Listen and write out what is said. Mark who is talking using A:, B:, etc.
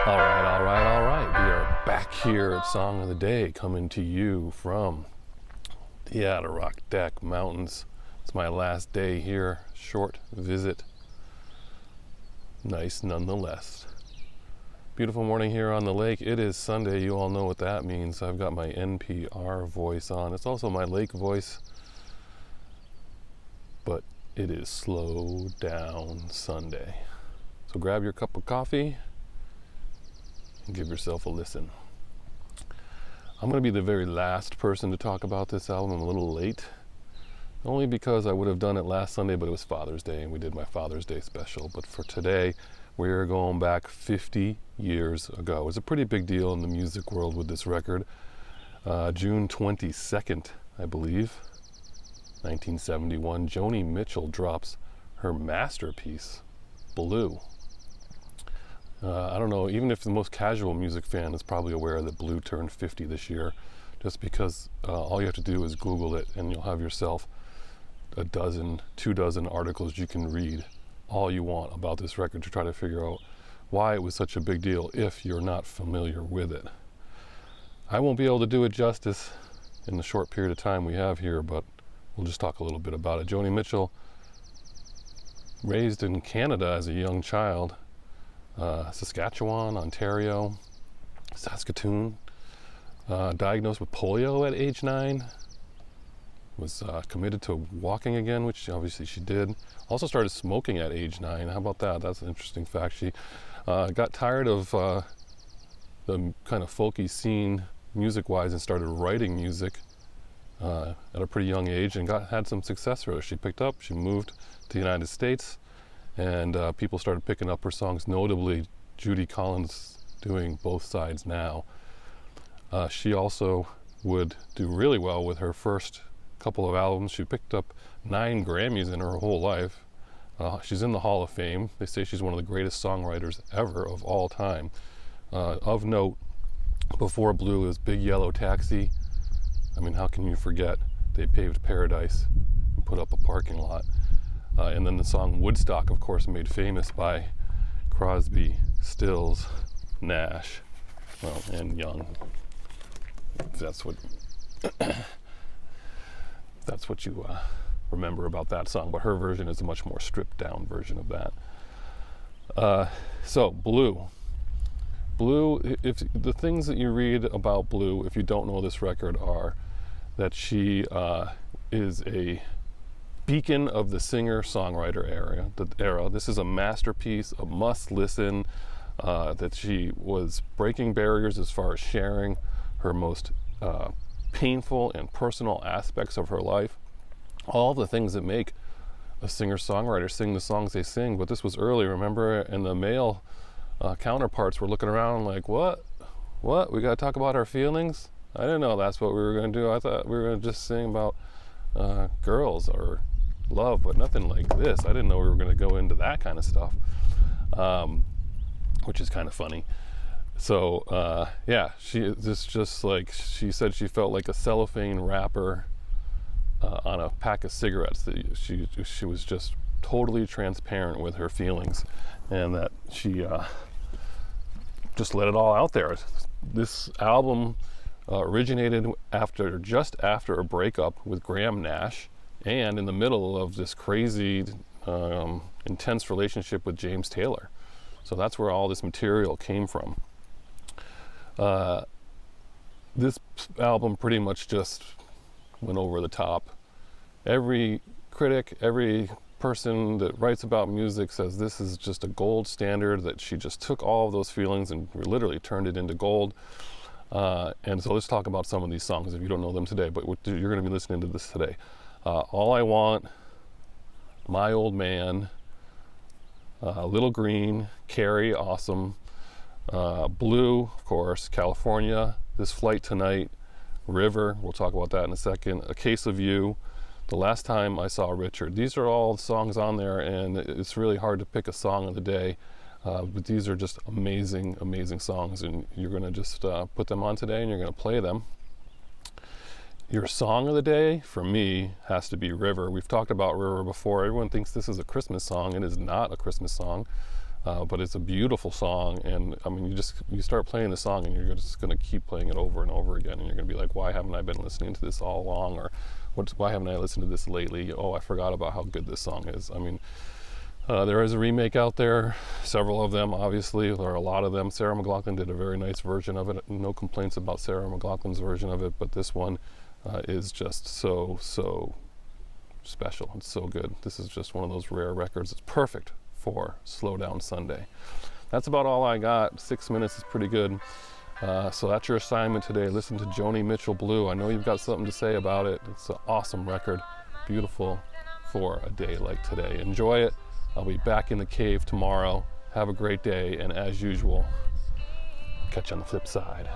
A: All right. We are back here at Song of the Day, coming to you from the Adirondack Mountains. It's my last day here. Short visit. Nice nonetheless. Beautiful morning here on the lake. It is Sunday. You all know what that means. I've got my NPR voice on. It's also my lake voice. But it is Slowdown Sunday. So grab your cup of coffee and give yourself a listen. I'm going to be the very last person to talk about this album. I'm a little late, only because I would have done it last Sunday, but it was Father's Day and we did my Father's Day special. But for today, we're going back 50 years ago. It was a pretty big deal in the music world with this record. June 22nd, I believe, 1971, Joni Mitchell drops her masterpiece, Blue. I don't know, even if the most casual music fan is probably aware that Blue turned 50 this year, just because all you have to do is Google it and you'll have yourself a dozen, 24 articles you can read all you want about this record to try to figure out why it was such a big deal if you're not familiar with it. I won't be able to do it justice in the short period of time we have here, but we'll just talk a little bit about it. Joni Mitchell, raised in Canada as a young child, Saskatchewan, Ontario, Saskatoon, diagnosed with polio at age 9, was committed to walking again, which obviously she did. Also started smoking at age 9. How about that? That's an interesting fact. She got tired of the kind of folky scene music-wise and started writing music at a pretty young age and had some success with it. She moved to the United States, and people started picking up her songs, notably Judy Collins doing Both Sides Now. She also would do really well with her first couple of albums. She picked up 9 Grammys in her whole life. She's in the Hall of Fame. They say she's one of the greatest songwriters ever of all time. Of note, before Blue is Big Yellow Taxi. I mean, how can you forget? They paved paradise and put up a parking lot. And then the song Woodstock, of course, made famous by Crosby, Stills, Nash, well, and Young. If that's what you remember about that song. But her version is a much more stripped down version of that. So Blue, if the things that you read about Blue, if you don't know this record, are that she is a beacon of the singer-songwriter era. This is a masterpiece, a must-listen, that she was breaking barriers as far as sharing her most painful and personal aspects of her life. All the things that make a singer-songwriter sing the songs they sing. But this was early, remember? And the male counterparts were looking around like, what? We got to talk about our feelings? I didn't know that's what we were going to do. I thought we were going to just sing about girls or love, but nothing like this. I didn't know we were going to go into that kind of stuff, which is kind of funny. So yeah, she just like she said, she felt like a cellophane wrapper on a pack of cigarettes. She was just totally transparent with her feelings, and that she just let it all out there. This album originated just after a breakup with Graham Nash, and in the middle of this crazy, intense relationship with James Taylor. So that's where all this material came from. This album pretty much just went over the top. Every critic, every person that writes about music says this is just a gold standard, that she just took all of those feelings and literally turned it into gold. And so let's talk about some of these songs if you don't know them today, but you're going to be listening to this today. All I Want, My Old Man, Little Green, Carrie, awesome, Blue, of course, California, This Flight Tonight, River, we'll talk about that in a second, A Case of You, The Last Time I Saw Richard. These are all songs on there, and it's really hard to pick a song of the day, but these are just amazing, amazing songs, and you're going to just put them on today and you're going to play them. Your song of the day, for me, has to be River. We've talked about River before. Everyone thinks this is a Christmas song. It is not a Christmas song. But it's a beautiful song, and I mean, you start playing the song and you're just going to keep playing it over and over again, and you're going to be like, why haven't I been listening to this all along, or why haven't I listened to this lately? Oh, I forgot about how good this song is. I mean, there is a remake out there, several of them, obviously. There are a lot of them. Sarah McLachlan did a very nice version of it. No complaints about Sarah McLachlan's version of it, but this one is just so special. It's so good. This is just one of those rare records. It's perfect for Slowdown Sunday. That's about all I got. 6 minutes is pretty good. So that's your assignment today. Listen to Joni Mitchell Blue. I know you've got something to say about it. It's an awesome record. Beautiful for a day like today. Enjoy it. I'll be back in the cave tomorrow. Have a great day, and as usual, catch you on the flip side.